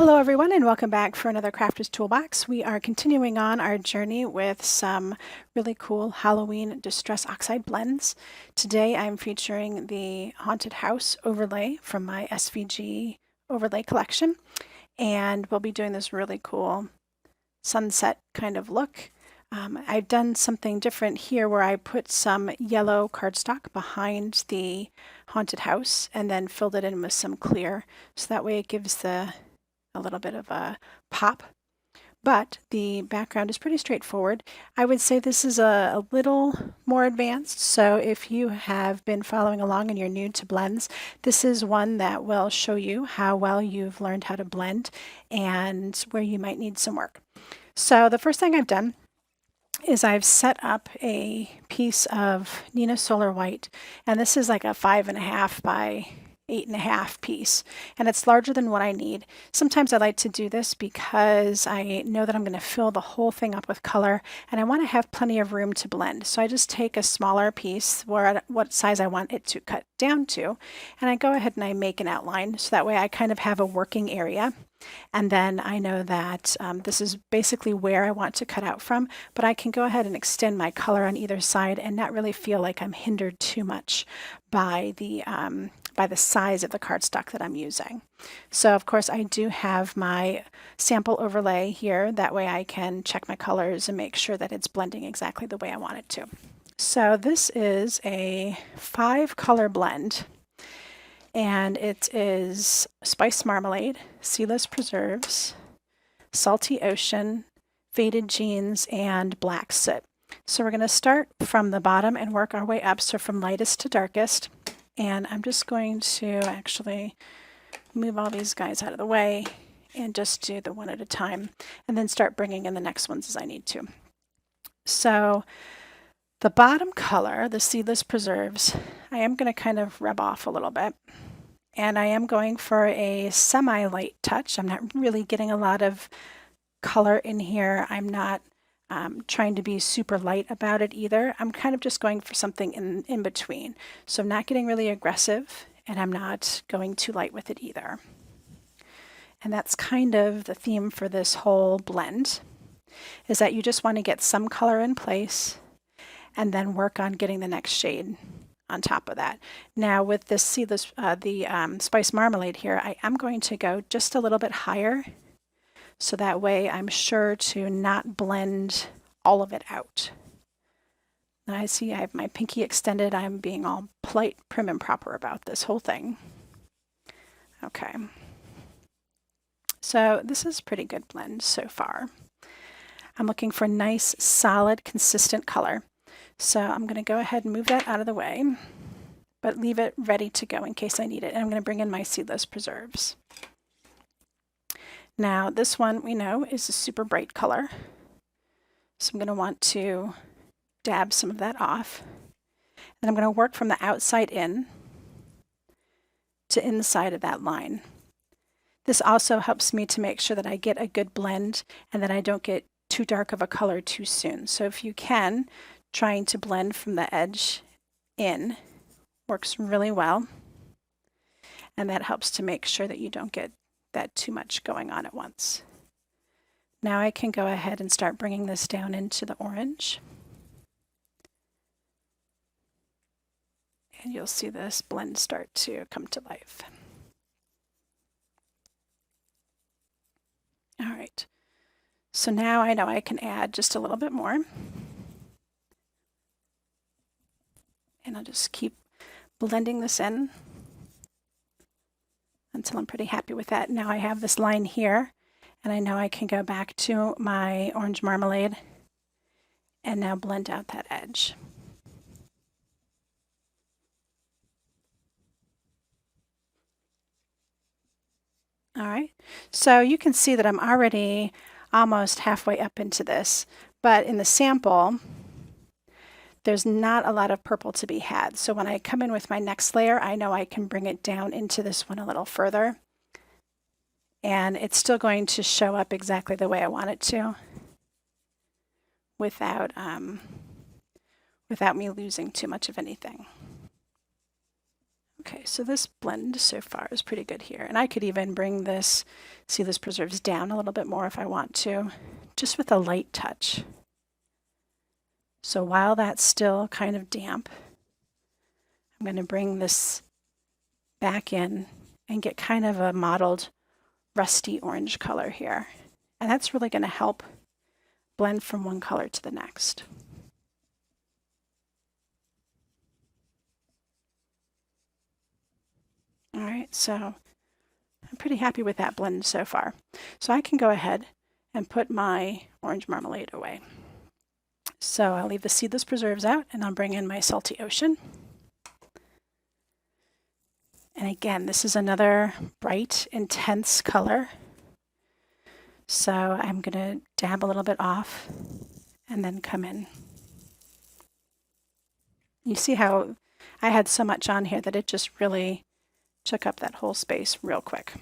Hello everyone and welcome back for another Crafter's Toolbox. We are continuing on our journey with some really cool Halloween Distress Oxide blends. Today I'm featuring the Haunted House overlay from my SVG overlay collection, and we'll be doing this really cool sunset kind of look. I've done something different here where I put some yellow cardstock behind the haunted house and then filled it in with some clear, so that way it gives a little bit of a pop, but the background is pretty straightforward. I would say this is a little more advanced, so if you have been following along and you're new to blends, this is one that will show you how well you've learned how to blend and where you might need some work. So the first thing I've done is I've set up a piece of Nina Solar White, and this is like a 5.5 by 8.5 piece, and it's larger than what I need. Sometimes I like to do this because I know that I'm going to fill the whole thing up with color and I want to have plenty of room to blend. So I just take a smaller piece where what size I want it to cut down to, and I go ahead and I make an outline so that way I kind of have a working area. And then I know that this is basically where I want to cut out from, but I can go ahead and extend my color on either side and not really feel like I'm hindered too much by the size of the cardstock that I'm using. So of course I do have my sample overlay here, that way I can check my colors and make sure that it's blending exactly the way I want it to. So this is a 5-color blend, and it is Spice Marmalade, Seedless Preserves, Salty Ocean, Faded Jeans, and Black Soot. So we're going to start from the bottom and work our way up, so from lightest to darkest. And I'm just going to actually move all these guys out of the way and just do the one at a time, and then start bringing in the next ones as I need to. So the bottom color, the Seedless Preserves, I am going to kind of rub off a little bit. And I am going for a semi-light touch. I'm not really getting a lot of color in here. I'm not trying to be super light about it either. I'm kind of just going for something in between. So I'm not getting really aggressive, and I'm not going too light with it either. And that's kind of the theme for this whole blend, is that you just want to get some color in place and then work on getting the next shade on top of that. Now with this Seedless, Spice Marmalade here, I am going to go just a little bit higher, so that way I'm sure to not blend all of it out. And I see I have my pinky extended. I'm being all polite, prim, and proper about this whole thing. Okay. So this is a pretty good blend so far. I'm looking for nice, solid, consistent color. So I'm going to go ahead and move that out of the way, but leave it ready to go in case I need it. And I'm going to bring in my Seedless Preserves. Now this one we know is a super bright color, so I'm going to want to dab some of that off. And I'm going to work from the outside in to inside of that line. This also helps me to make sure that I get a good blend and that I don't get too dark of a color too soon. So if you can, trying to blend from the edge in works really well, and that helps to make sure that you don't get that too much going on at once. Now I can go ahead and start bringing this down into the orange, and you'll see this blend start to come to life. All right, so now I know I can add just a little bit more, and I'll just keep blending this in until I'm pretty happy with that. Now I have this line here, and I know I can go back to my orange marmalade and now blend out that edge. All right, so you can see that I'm already almost halfway up into this, but in the sample, there's not a lot of purple to be had. So when I come in with my next layer, I know I can bring it down into this one a little further. And it's still going to show up exactly the way I want it to, without me losing too much of anything. Okay, so this blend so far is pretty good here. And I could even bring this Seedless Preserves down a little bit more if I want to, just with a light touch. So while that's still kind of damp, I'm going to bring this back in and get kind of a mottled rusty orange color here. And that's really going to help blend from one color to the next. All right, so I'm pretty happy with that blend so far. So I can go ahead and put my orange marmalade away. So I'll leave the Seedless Preserves out and I'll bring in my Salty Ocean. And again, this is another bright, intense color. So I'm going to dab a little bit off and then come in. You see how I had so much on here that it just really took up that whole space real quick.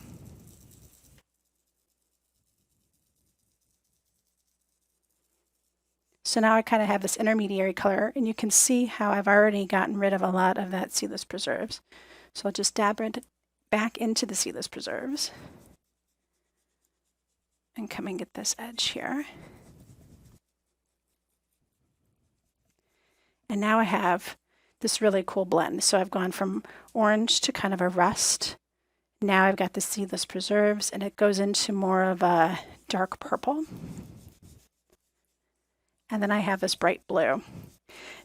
So now I kind of have this intermediary color, and you can see how I've already gotten rid of a lot of that Seedless Preserves. So I'll just dab it back into the Seedless Preserves and come and get this edge here. And now I have this really cool blend. So I've gone from orange to kind of a rust. Now I've got the Seedless Preserves, and it goes into more of a dark purple. And then I have this bright blue.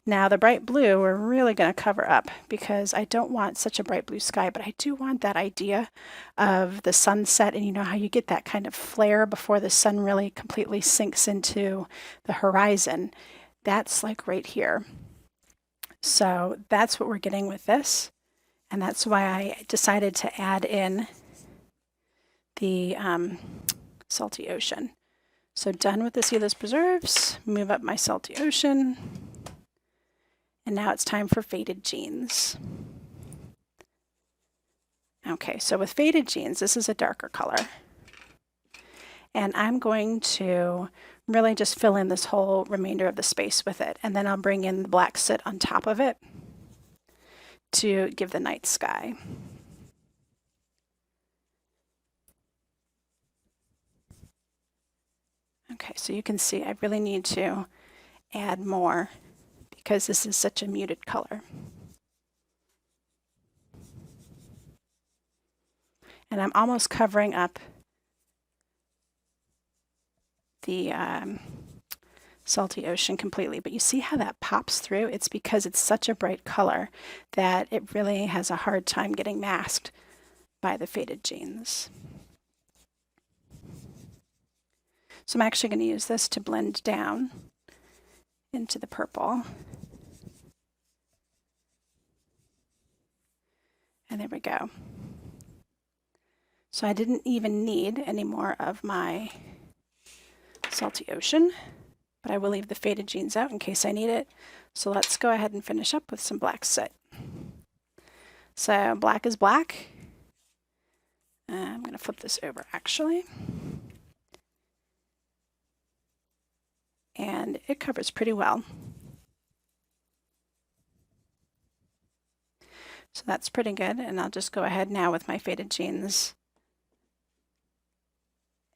Now the bright blue we're really going to cover up because I don't want such a bright blue sky, but I do want that idea of the sunset, and you know how you get that kind of flare before the sun really completely sinks into the horizon. That's like right here. So that's what we're getting with this, and that's why I decided to add in the Salty Ocean. So done with the Seedless Preserves, move up my Salty Ocean, and now it's time for Faded Jeans. Okay, so with Faded Jeans, this is a darker color. And I'm going to really just fill in this whole remainder of the space with it. And then I'll bring in the black soot on top of it to give the night sky. Okay, so you can see I really need to add more because this is such a muted color. And I'm almost covering up the Salty Ocean completely, but you see how that pops through? It's because it's such a bright color that it really has a hard time getting masked by the Faded Jeans. So I'm actually going to use this to blend down into the purple. And there we go. So I didn't even need any more of my Salty Ocean, but I will leave the Faded Jeans out in case I need it. So let's go ahead and finish up with some black soot. So black is black. I'm going to flip this over actually. And it covers pretty well. So that's pretty good, and I'll just go ahead now with my Faded Jeans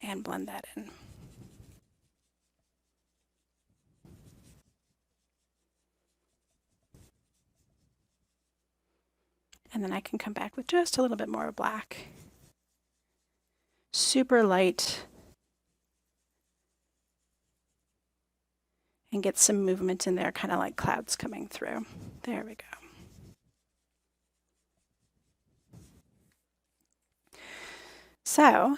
and blend that in. And then I can come back with just a little bit more black. Super light. And get some movement in there, kind of like clouds coming through. There we go. So,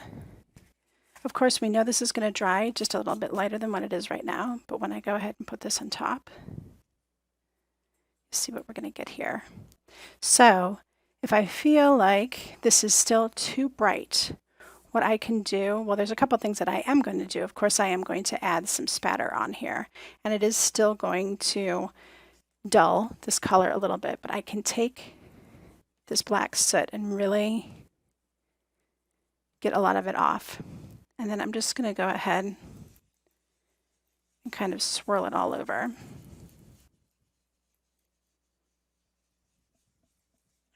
of course, we know this is going to dry just a little bit lighter than what it is right now, but when I go ahead and put this on top, see what we're going to get here. So, if I feel like this is still too bright, what I can do, well, there's a couple things that I am going to do. Of course, I am going to add some spatter on here, and it is still going to dull this color a little bit, but I can take this black soot and really get a lot of it off. And then I'm just going to go ahead and kind of swirl it all over.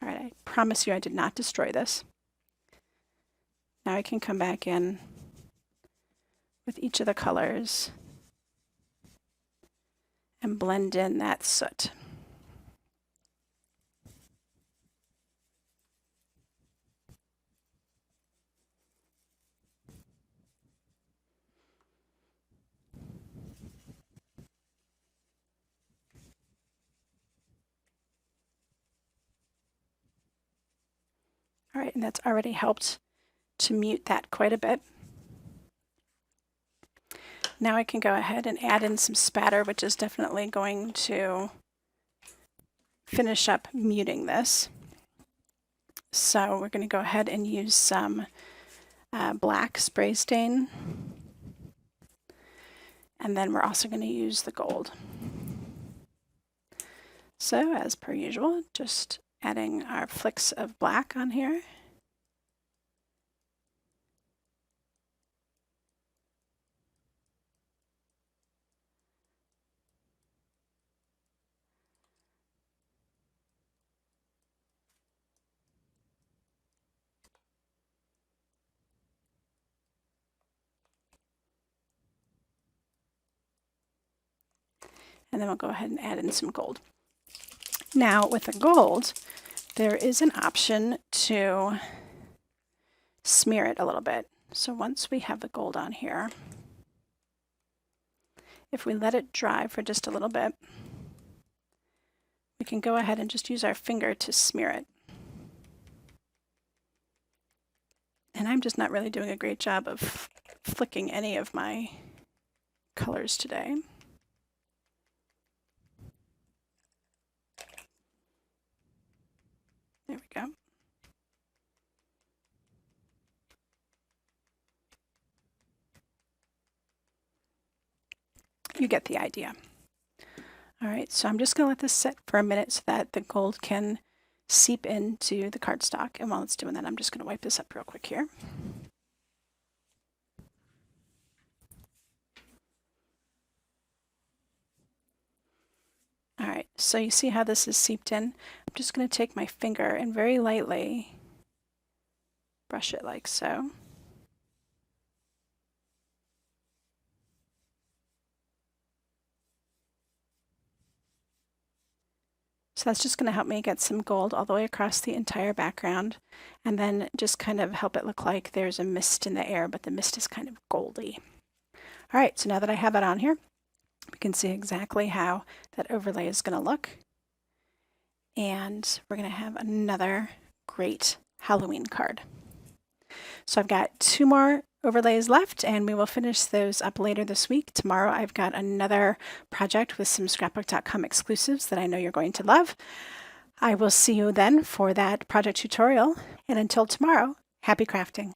All right, I promise you I did not destroy this. Now I can come back in with each of the colors and blend in that soot. All right, and that's already helped to mute that quite a bit. Now I can go ahead and add in some spatter, which is definitely going to finish up muting this. So we're going to go ahead and use some black spray stain. And then we're also going to use the gold. So as per usual, just adding our flicks of black on here. And then we'll go ahead and add in some gold. Now with the gold, there is an option to smear it a little bit. So once we have the gold on here, if we let it dry for just a little bit, we can go ahead and just use our finger to smear it. And I'm just not really doing a great job of flicking any of my colors today. There we go. You get the idea. All right, so I'm just going to let this sit for a minute so that the gold can seep into the cardstock. And while it's doing that, I'm just going to wipe this up real quick here. All right, so you see how this is seeped in? I'm just going to take my finger and very lightly brush it like so. So that's just going to help me get some gold all the way across the entire background, and then just kind of help it look like there's a mist in the air, but the mist is kind of goldy. All right, so now that I have that on here, we can see exactly how that overlay is going to look. And we're going to have another great Halloween card. So I've got 2 more overlays left, and we will finish those up later this week. Tomorrow I've got another project with some scrapbook.com exclusives that I know you're going to love. I will see you then for that project tutorial, and until tomorrow, happy crafting.